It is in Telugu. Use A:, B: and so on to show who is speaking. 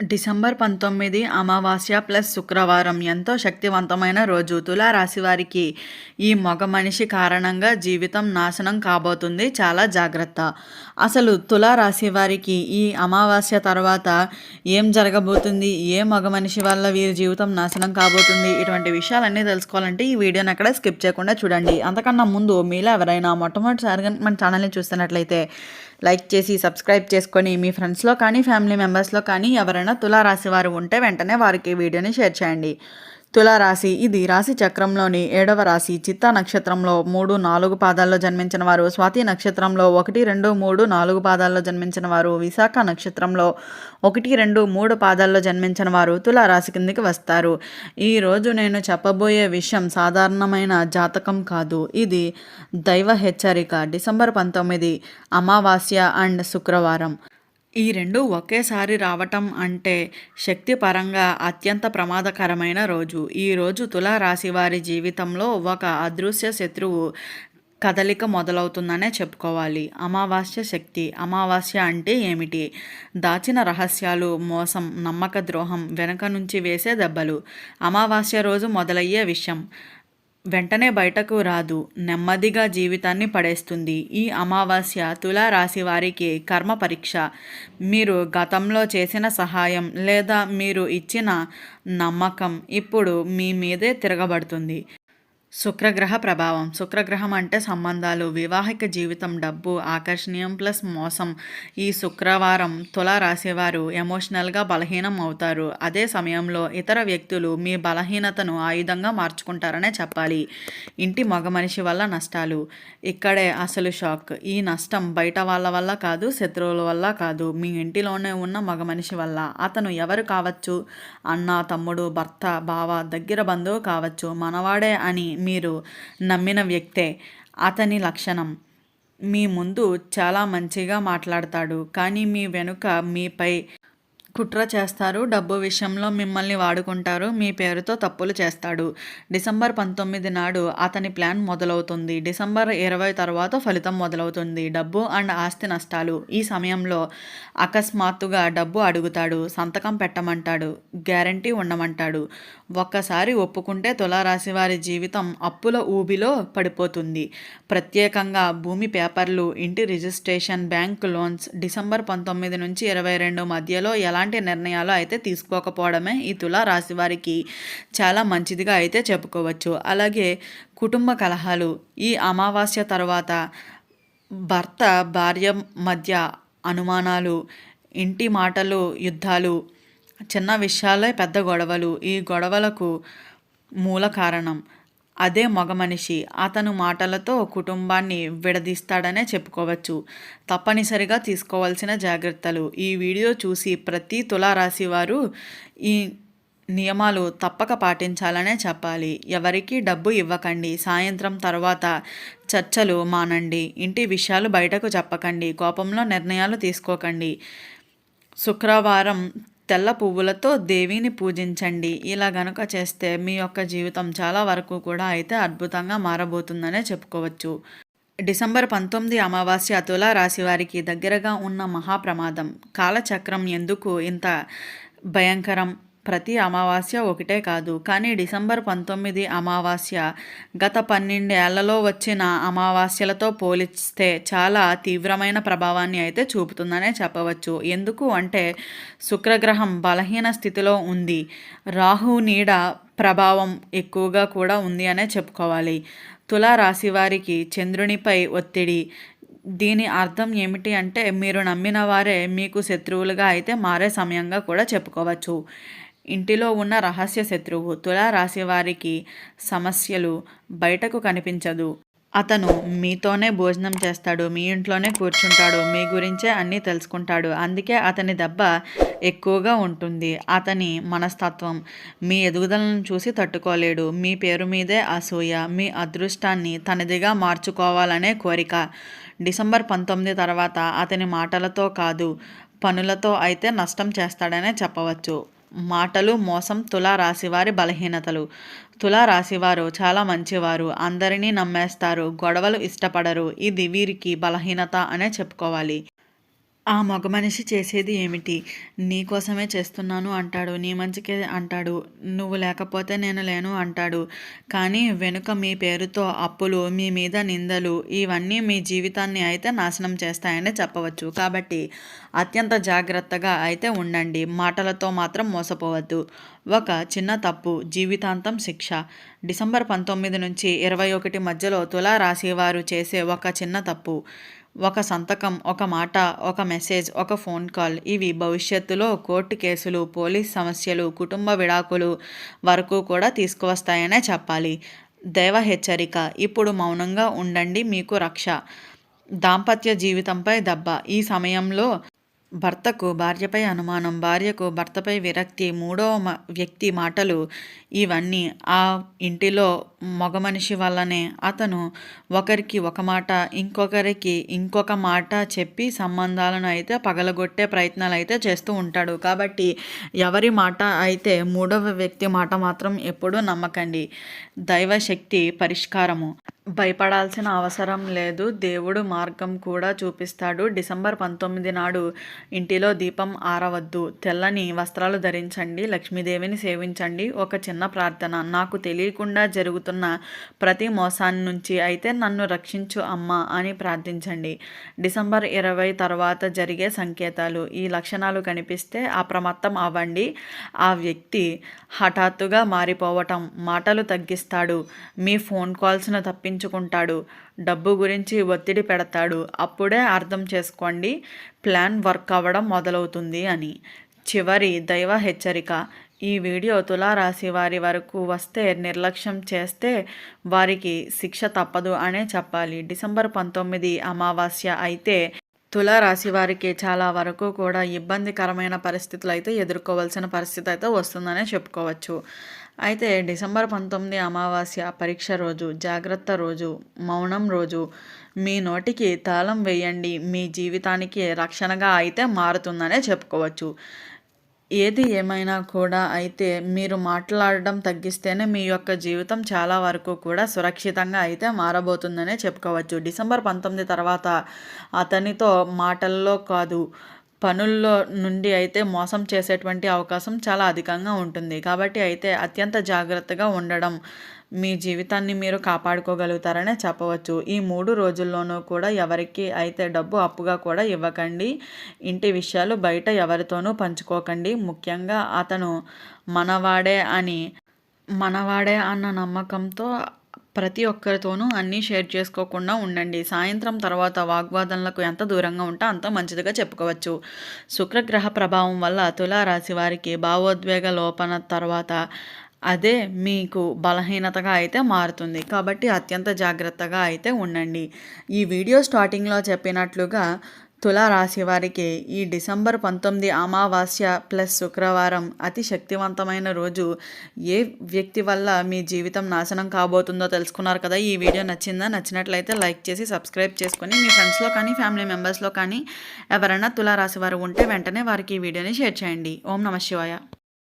A: డిసెంబర్ 19 అమావాస్య ప్లస్ శుక్రవారం ఎంతో శక్తివంతమైన రోజు. తులా రాశి వారికి ఈ మగ మనిషి కారణంగా జీవితం నాశనం కాబోతుంది. చాలా జాగ్రత్త. అసలు తులా రాశి వారికి ఈ అమావాస్య తర్వాత ఏం జరగబోతుంది? ఏ మగ మనిషి వల్ల వీరి జీవితం నాశనం కాబోతుంది? ఇటువంటి విషయాలన్నీ తెలుసుకోవాలంటే ఈ వీడియోని అక్కడ స్కిప్ చేయకుండా చూడండి. అంతకన్నా ముందు మీలో ఎవరైనా మొట్టమొదటిసారిగా మన ఛానల్ని చూస్తున్నట్లయితే లైక్ చేసి సబ్స్క్రైబ్ చేసుకొని మీ ఫ్రెండ్స్లో కానీ ఫ్యామిలీ మెంబర్స్లో కానీ ఎవరైనా తులారాశి వారు ఉంటే వెంటనే వారికి వీడియోని షేర్ చేయండి. తులారాశి ఇది రాశి చక్రంలోని 7వ రాశి. చిత్తా నక్షత్రంలో 3, 4 పాదాల్లో జన్మించిన వారు, స్వాతి నక్షత్రంలో 1, 2, 3, 4 పాదాల్లో జన్మించిన వారు, విశాఖ నక్షత్రంలో 1, 2, 3 పాదాల్లో జన్మించిన వారు తులారాశి కిందికి వస్తారు. ఈరోజు నేను చెప్పబోయే విషయం సాధారణమైన జాతకం కాదు. ఇది దైవ హెచ్చరిక. డిసెంబర్ 19 అమావాస్య అండ్ శుక్రవారం ఈ రెండు ఒకేసారి రావటం అంటే శక్తిపరంగా అత్యంత ప్రమాదకరమైన రోజు. ఈరోజు తులారాశి వారి జీవితంలో ఒక అదృశ్య శత్రువు కదలిక మొదలవుతుందనే చెప్పుకోవాలి. అమావాస్య శక్తి. అమావాస్య అంటే ఏమిటి? దాచిన రహస్యాలు, మోసం, నమ్మక ద్రోహం, వెనక నుంచి వేసే దెబ్బలు. అమావాస్య రోజు మొదలయ్యే విషయం వెంటనే బయటకు రాదు, నెమ్మదిగా జీవితాన్ని పడేస్తుంది. ఈ అమావాస్య తులారాశి వారికి కర్మ పరీక్ష. మీరు గతంలో చేసిన సహాయం లేదా మీరు ఇచ్చిన నమ్మకం ఇప్పుడు మీ మీదే తిరగబడుతుంది. శుక్రగ్రహ ప్రభావం. శుక్రగ్రహం అంటే సంబంధాలు, వివాహిక జీవితం, డబ్బు, ఆకర్షణీయం ప్లస్ మోసం. ఈ శుక్రవారం తులారాశివారు ఎమోషనల్గా బలహీనం అవుతారు. అదే సమయంలో ఇతర వ్యక్తులు మీ బలహీనతను ఆయుధంగా మార్చుకుంటారనే చెప్పాలి. ఇంటి మగ మనిషి వల్ల నష్టాలు. ఇక్కడే అసలు షాక్. ఈ నష్టం బయట వాళ్ళ వల్ల కాదు, శత్రువుల వల్ల కాదు, మీ ఇంటిలోనే ఉన్న మగ మనిషి వల్ల. అతను ఎవరు కావచ్చు? అన్న, తమ్ముడు, భర్త, బావ, దగ్గర బంధువు కావచ్చు, మనవాడే అని మీరు నమ్మిన వ్యక్తే. అతని లక్షణం మీ ముందు చాలా మంచిగా మాట్లాడతాడు, కానీ మీ వెనుక మీపై కుట్ర చేస్తారు. డబ్బు విషయంలో మిమ్మల్ని వాడుకుంటారు. మీ పేరుతో తప్పులు చేస్తాడు. డిసెంబర్ 19 నాడు అతని ప్లాన్ మొదలవుతుంది. డిసెంబర్ 20 తర్వాత ఫలితం మొదలవుతుంది. డబ్బు అండ్ ఆస్తి నష్టాలు. ఈ సమయంలో అకస్మాత్తుగా డబ్బు అడుగుతాడు, సంతకం పెట్టమంటాడు, గ్యారంటీ ఉండమంటాడు. ఒక్కసారి ఒప్పుకుంటే తులారాశి వారి జీవితం అప్పుల ఊబిలో పడిపోతుంది. ప్రత్యేకంగా భూమి పేపర్లు, ఇంటి రిజిస్ట్రేషన్, బ్యాంక్ లోన్స్. డిసెంబర్ 19 నుంచి 22 మధ్యలో ఎలాంటి నిర్ణయాలు అయితే తీసుకోకపోవడమే ఈ తులారాశి వారికి చాలా మంచిదిగా అయితే చెప్పుకోవచ్చు. అలాగే కుటుంబ కలహాలు. ఈ అమావాస్య తర్వాత భర్త భార్య మధ్య అనుమానాలు, ఇంటి మాటలు, యుద్ధాలు, చిన్న విషయాలే పెద్ద గొడవలు. ఈ గొడవలకు మూల కారణం అదే మగ మనిషి. అతను మాటలతో కుటుంబాన్ని విడదీస్తాడనే చెప్పుకోవచ్చు. తప్పనిసరిగా తీసుకోవాల్సిన జాగ్రత్తలు. ఈ వీడియో చూసి ప్రతి తులారాశి వారు ఈ నియమాలు తప్పక పాటించాలనే చెప్పాలి. ఎవరికీ డబ్బు ఇవ్వకండి. సాయంత్రం తర్వాత చర్చలు మానండి. ఇంటి విషయాలు బయటకు చెప్పకండి. కోపంలో నిర్ణయాలు తీసుకోకండి. శుక్రవారం తెల్ల పువ్వులతో దేవిని పూజించండి. ఇలా గనుక చేస్తే మీ యొక్క జీవితం చాలా వరకు కూడా అయితే అద్భుతంగా మారబోతుందనే చెప్పుకోవచ్చు. డిసెంబర్ 19 అమావాస్య తులారాశి వారికి దగ్గరగా ఉన్న మహాప్రమాదం. కాలచక్రం ఎందుకు ఇంత భయంకరం? ప్రతి అమావాస్య ఒకటే కాదు, కానీ డిసెంబర్ 19 అమావాస్య గత 12 ఏళ్లలో వచ్చిన అమావాస్యలతో పోలిస్తే చాలా తీవ్రమైన ప్రభావాన్ని అయితే చూపుతుందనే చెప్పవచ్చు. ఎందుకు అంటే శుక్రగ్రహం బలహీన స్థితిలో ఉంది. రాహు నీడ ప్రభావం ఎక్కువగా కూడా ఉంది అనే చెప్పుకోవాలి. తులారాశి వారికి చంద్రునిపై ఒత్తిడి. దీని అర్థం ఏమిటి అంటే మీరు నమ్మిన వారే మీకు శత్రువులుగా అయితే మారే సమయంగా కూడా చెప్పుకోవచ్చు. ఇంటిలో ఉన్న రహస్య శత్రువు. తులారాశి వారికి సమస్యలు బయటకు కనిపించదు. అతను మీతోనే భోజనం చేస్తాడు, మీ ఇంట్లోనే కూర్చుంటాడు, మీ గురించే అన్నీ తెలుసుకుంటాడు. అందుకే అతని దెబ్బ ఎక్కువగా ఉంటుంది. అతని మనస్తత్వం మీ ఎదుగుదలను చూసి తట్టుకోలేడు. మీ పేరు మీదే అసూయ, మీ అదృష్టాన్ని తనదిగా మార్చుకోవాలనే కోరిక. డిసెంబర్ 19 తర్వాత అతని మాటలతో కాదు, పనులతో అయితే నష్టం చేస్తాడనే చెప్పవచ్చు. మాటలు, మోసం తులారాశివారి బలహీనతలు. తులారాశివారు చాలా మంచివారు, అందరినీ నమ్మేస్తారు, గొడవలు ఇష్టపడరు. ఇది వీరికి బలహీనత అనే చెప్పుకోవాలి. ఆ మగ మనిషి చేసేది ఏమిటి? నీకోసమే చేస్తున్నాను అంటాడు. నీ మంచికే అంటాడు. నువ్వు లేకపోతే నేను లేను అంటాడు. కానీ వెనుక మీ పేరుతో అప్పులు, మీ మీద నిందలు ఇవన్నీ మీ జీవితాన్ని అయితే నాశనం చేస్తాయనే చెప్పవచ్చు. కాబట్టి అత్యంత జాగ్రత్తగా అయితే ఉండండి. మాటలతో మాత్రం మోసపోవద్దు. ఒక చిన్న తప్పు జీవితాంతం శిక్ష. డిసెంబర్ 19 నుంచి 21 మధ్యలో తులా రాశి వారు చేసే ఒక చిన్న తప్పు, ఒక సంతకం, ఒక మాట, ఒక మెసేజ్, ఒక ఫోన్ కాల్ ఇవి భవిష్యత్తులో కోర్టు కేసులు, పోలీస్ సమస్యలు, కుటుంబ విడాకులు వరకు కూడా తీసుకువస్తాయనే చెప్పాలి. దైవ హెచ్చరిక. ఇప్పుడు మౌనంగా ఉండండి, మీకు రక్ష. దాంపత్య జీవితంపై దెబ్బ. ఈ సమయంలో భర్తకు భార్యపై అనుమానం, భార్యకు భర్తపై విరక్తి, మూడవ వ్యక్తి మాటలు ఇవన్నీ ఆ ఇంటిలో మగ మనిషి వల్లనే అతను ఒకరికి ఒక మాట, ఇంకొకరికి ఇంకొక మాట చెప్పి సంబంధాలను అయితే పగలగొట్టే ప్రయత్నాలు అయితే చేస్తూ ఉంటాడు. కాబట్టి ఎవరి మాట అయితే మూడవ వ్యక్తి మాట మాత్రం ఎప్పుడూ నమ్మకండి. దైవశక్తి పరిష్కారము. భయపడాల్సిన అవసరం లేదు. దేవుడు మార్గం కూడా చూపిస్తాడు. డిసెంబర్ 19 నాడు ఇంటిలో దీపం ఆరవద్దు. తెల్లని వస్త్రాలు ధరించండి. లక్ష్మీదేవిని సేవించండి. ఒక చిన్న ప్రార్థన. నాకు తెలియకుండా జరుగుతున్న ప్రతి మోసాన్ని నుంచి అయితే నన్ను రక్షించు అమ్మా అని ప్రార్థించండి. డిసెంబర్ 20 తర్వాత జరిగే సంకేతాలు. ఈ లక్షణాలు కనిపిస్తే అప్రమత్తం అవ్వండి. ఆ వ్యక్తి హఠాత్తుగా మారిపోవటం, మాటలు తగ్గిస్తాడు, మీ ఫోన్ కాల్స్ను తప్పించుకుంటాడు, డబ్బు గురించి ఒత్తిడి పెడతాడు. అప్పుడే అర్థం చేసుకోండి ప్లాన్ వర్క్ అవ్వడం మొదలవుతుంది అని. చివరి దైవ హెచ్చరిక. ఈ వీడియో తులారాశి వారి వరకు వస్తే నిర్లక్ష్యం చేస్తే వారికి శిక్ష తప్పదు అనే చెప్పాలి. డిసెంబర్ 19 అమావాస్య అయితే తులారాశి వారికి చాలా వరకు కూడా ఇబ్బందికరమైన పరిస్థితులు అయితే ఎదుర్కోవాల్సిన పరిస్థితి అయితే వస్తుందనే చెప్పుకోవచ్చు. అయితే డిసెంబర్ 19 అమావాస్య పరీక్ష రోజు, జాగ్రత్త రోజు, మౌనం రోజు. మీ నోటికి తాళం వేయండి. మీ జీవితానికి రక్షణగా అయితే మారుతుందనే చెప్పుకోవచ్చు. ఏది ఏమైనా కూడా అయితే మీరు మాట్లాడడం తగ్గిస్తేనే మీ యొక్క జీవితం చాలా వరకు కూడా సురక్షితంగా అయితే మారబోతుందనే చెప్పుకోవచ్చు. డిసెంబర్ 19 తర్వాత అతనితో మాటల్లో కాదు, పనుల్లో నుండి అయితే మోసం చేసేటువంటి అవకాశం చాలా అధికంగా ఉంటుంది. కాబట్టి అయితే అత్యంత జాగ్రత్తగా ఉండడం మీ జీవితాన్ని మీరు కాపాడుకోగలుగుతారనే చెప్పవచ్చు. ఈ 3 రోజుల్లోనూ కూడా ఎవరికి అయితే డబ్బు అప్పుగా కూడా ఇవ్వకండి. ఇంటి విషయాలు బయట ఎవరితోనూ పంచుకోకండి. ముఖ్యంగా అతను మనవాడే అన్న నమ్మకంతో ప్రతి ఒక్కరితోనూ అన్నీ షేర్ చేసుకోకుండా ఉండండి. సాయంత్రం తర్వాత వాగ్వాదనలకు ఎంత దూరంగా ఉంటే అంత మంచిదిగా చెప్పుకోవచ్చు. శుక్రగ్రహ ప్రభావం వల్ల తులారాశి వారికి భావోద్వేగ లోపన తర్వాత అదే మీకు బలహీనతగా అయితే మారుతుంది. కాబట్టి అత్యంత జాగ్రత్తగా అయితే ఉండండి. ఈ వీడియో స్టార్టింగ్లో చెప్పినట్లుగా తులారాశి వారికి ఈ డిసెంబర్ 19 అమావాస్య ప్లస్ శుక్రవారం అతి శక్తివంతమైన రోజు. ఏ వ్యక్తి వల్ల మీ జీవితం నాశనం కాబోతుందో తెలుసుకున్నారు కదా. ఈ వీడియో నచ్చిందా? నచ్చినట్లయితే లైక్ చేసి సబ్స్క్రైబ్ చేసుకొని మీ ఫ్రెండ్స్లో కానీ ఫ్యామిలీ మెంబర్స్లో కానీ ఎవరైనా తులారాశి వారు ఉంటే వెంటనే వారికి ఈ వీడియోని షేర్ చేయండి. ఓం నమః శివాయ.